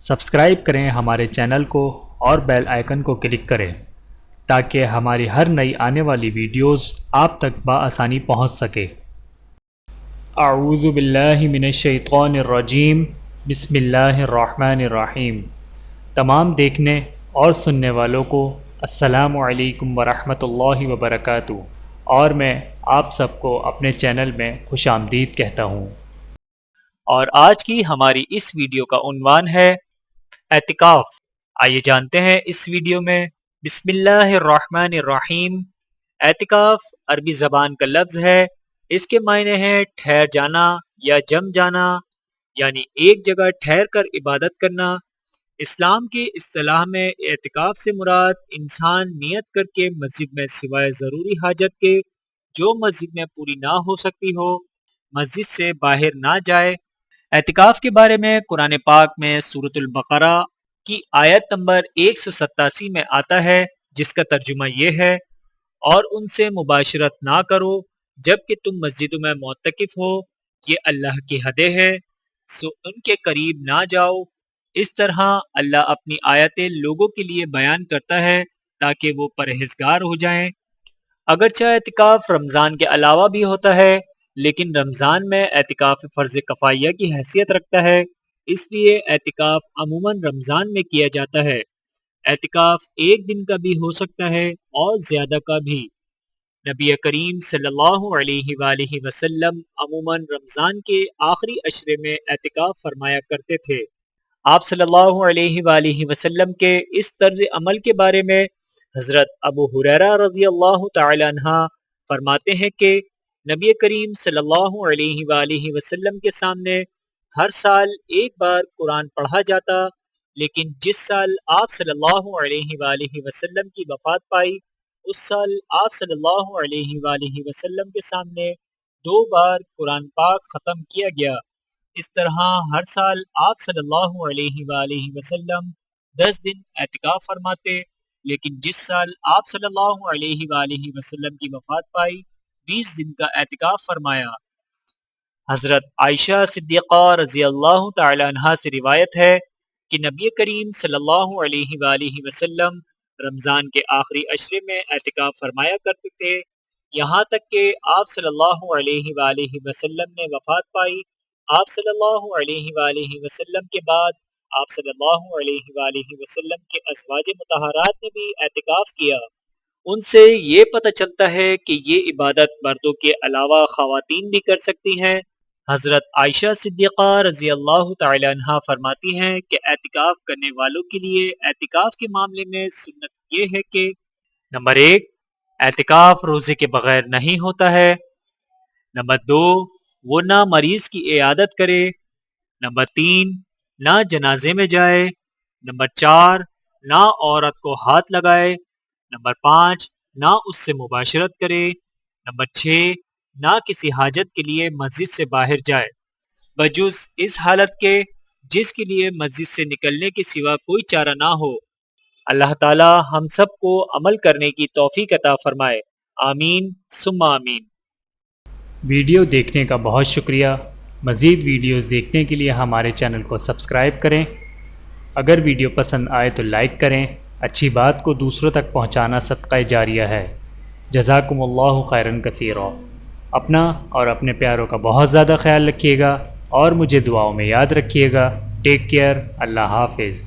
Subscribe کریں ہمارے channel کو اور بیل آئیکن کو کلک کریں تاکہ ہماری ہر نئی آنے والی ویڈیوز آپ تک بآسانی پہنچ سکے۔ اعوذ باللہ من الشیطان الرجیم، بسم اللہ الرحمن الرحیم۔ تمام دیکھنے اور سننے والوں کو السلام علیکم ورحمۃ اللہ وبرکاتہ، اور میں آپ سب کو اپنے چینل میں خوش آمدید کہتا ہوں۔ اور آج کی ہماری اس ویڈیو کا عنوان ہے اعتکاف۔ آئیے جانتے ہیں اس ویڈیو میں۔ بسم اللہ الرحمن الرحیم۔ اعتکاف عربی زبان کا لفظ ہے، اس کے معنی ہے ٹھہر جانا یا جم جانا، یعنی ایک جگہ ٹھہر کر عبادت کرنا۔ اسلام کی اصطلاح میں اعتکاف سے مراد انسان نیت کر کے مسجد میں سوائے ضروری حاجت کے جو مسجد میں پوری نہ ہو سکتی ہو، مسجد سے باہر نہ جائے۔ اعتکاف کے بارے میں قرآن پاک میں سورۃ البقرہ کی آیت نمبر 187 میں آتا ہے، جس کا ترجمہ یہ ہے: اور ان سے مباشرت نہ کرو جب کہ تم مسجدوں میں معتکف ہو، یہ اللہ کی حدیں ہے، سو ان کے قریب نہ جاؤ۔ اس طرح اللہ اپنی آیتیں لوگوں کے لیے بیان کرتا ہے تاکہ وہ پرہیزگار ہو جائیں۔ اگرچہ اعتکاف رمضان کے علاوہ بھی ہوتا ہے، لیکن رمضان میں اعتکاف فرض کفایہ کی حیثیت رکھتا ہے، اس لیے اعتکاف عموماً رمضان میں کیا جاتا ہے۔ اعتکاف ایک دن کا بھی ہو سکتا ہے اور زیادہ کا بھی۔ نبی کریم صلی اللہ علیہ وآلہ وسلم عموماً رمضان کے آخری عشرے میں اعتکاف فرمایا کرتے تھے۔ آپ صلی اللہ علیہ وآلہ وسلم کے اس طرز عمل کے بارے میں حضرت ابو ہریرہ رضی اللہ تعالی عنہ فرماتے ہیں کہ نبی کریم صلی اللہ علیہ وآلہ وسلم کے سامنے ہر سال ایک بار قرآن پڑھا جاتا، لیکن جس سال آپ صلی اللہ علیہ وآلہ وسلم کی وفات پائی، اس سال آپ صلی اللہ علیہ وآلہ وسلم کے سامنے 2 بار قرآن پاک ختم کیا گیا۔ اس طرح ہر سال آپ صلی اللہ علیہ وآلہ وسلم 10 دن اعتکاف فرماتے، لیکن جس سال آپ صلی اللہ علیہ وآلہ وسلم کی وفات پائی، 20 دن کا اعتکاف فرمایا۔ حضرت عائشہ صدیقہ رضی اللہ تعالی عنہا سے روایت ہے کہ نبی کریم صلی اللہ علیہ وآلہ وسلم رمضان کے آخری عشرے میں اعتکاف فرمایا کرتے تھے، یہاں تک کہ آپ صلی اللہ علیہ وآلہ وسلم نے وفات پائی۔ آپ صلی اللہ علیہ وآلہ وسلم کے بعد آپ صلی اللہ علیہ وآلہ وسلم کے ازواج مطہرات نے بھی اعتکاف کیا۔ ان سے یہ پتہ چلتا ہے کہ یہ عبادت مردوں کے علاوہ خواتین بھی کر سکتی ہیں۔ حضرت عائشہ صدیقہ رضی اللہ تعالی عنہا فرماتی ہیں کہ اعتکاف کرنے والوں کے لیے اعتکاف کے معاملے میں سنت یہ ہے کہ نمبر 1، اعتکاف روزے کے بغیر نہیں ہوتا ہے۔ نمبر 2، وہ نہ مریض کی عیادت کرے۔ نمبر 3، نہ جنازے میں جائے۔ نمبر 4، نہ عورت کو ہاتھ لگائے۔ نمبر 5، نہ اس سے مباشرت کرے۔ نمبر 6، نہ کسی حاجت کے لیے مسجد سے باہر جائے، بجز اس حالت کے جس کے لیے مسجد سے نکلنے کے سوا کوئی چارہ نہ ہو۔ اللہ تعالی ہم سب کو عمل کرنے کی توفیق عطا فرمائے، آمین ثم آمین۔ ویڈیو دیکھنے کا بہت شکریہ۔ مزید ویڈیوز دیکھنے کے لیے ہمارے چینل کو سبسکرائب کریں۔ اگر ویڈیو پسند آئے تو لائک کریں۔ اچھی بات کو دوسروں تک پہنچانا صدقہ جاریہ ہے۔ جزاکم اللہ خیرا کثیرا۔ اپنا اور اپنے پیاروں کا بہت زیادہ خیال رکھیے گا اور مجھے دعاؤں میں یاد رکھیے گا۔ Take care. اللہ حافظ۔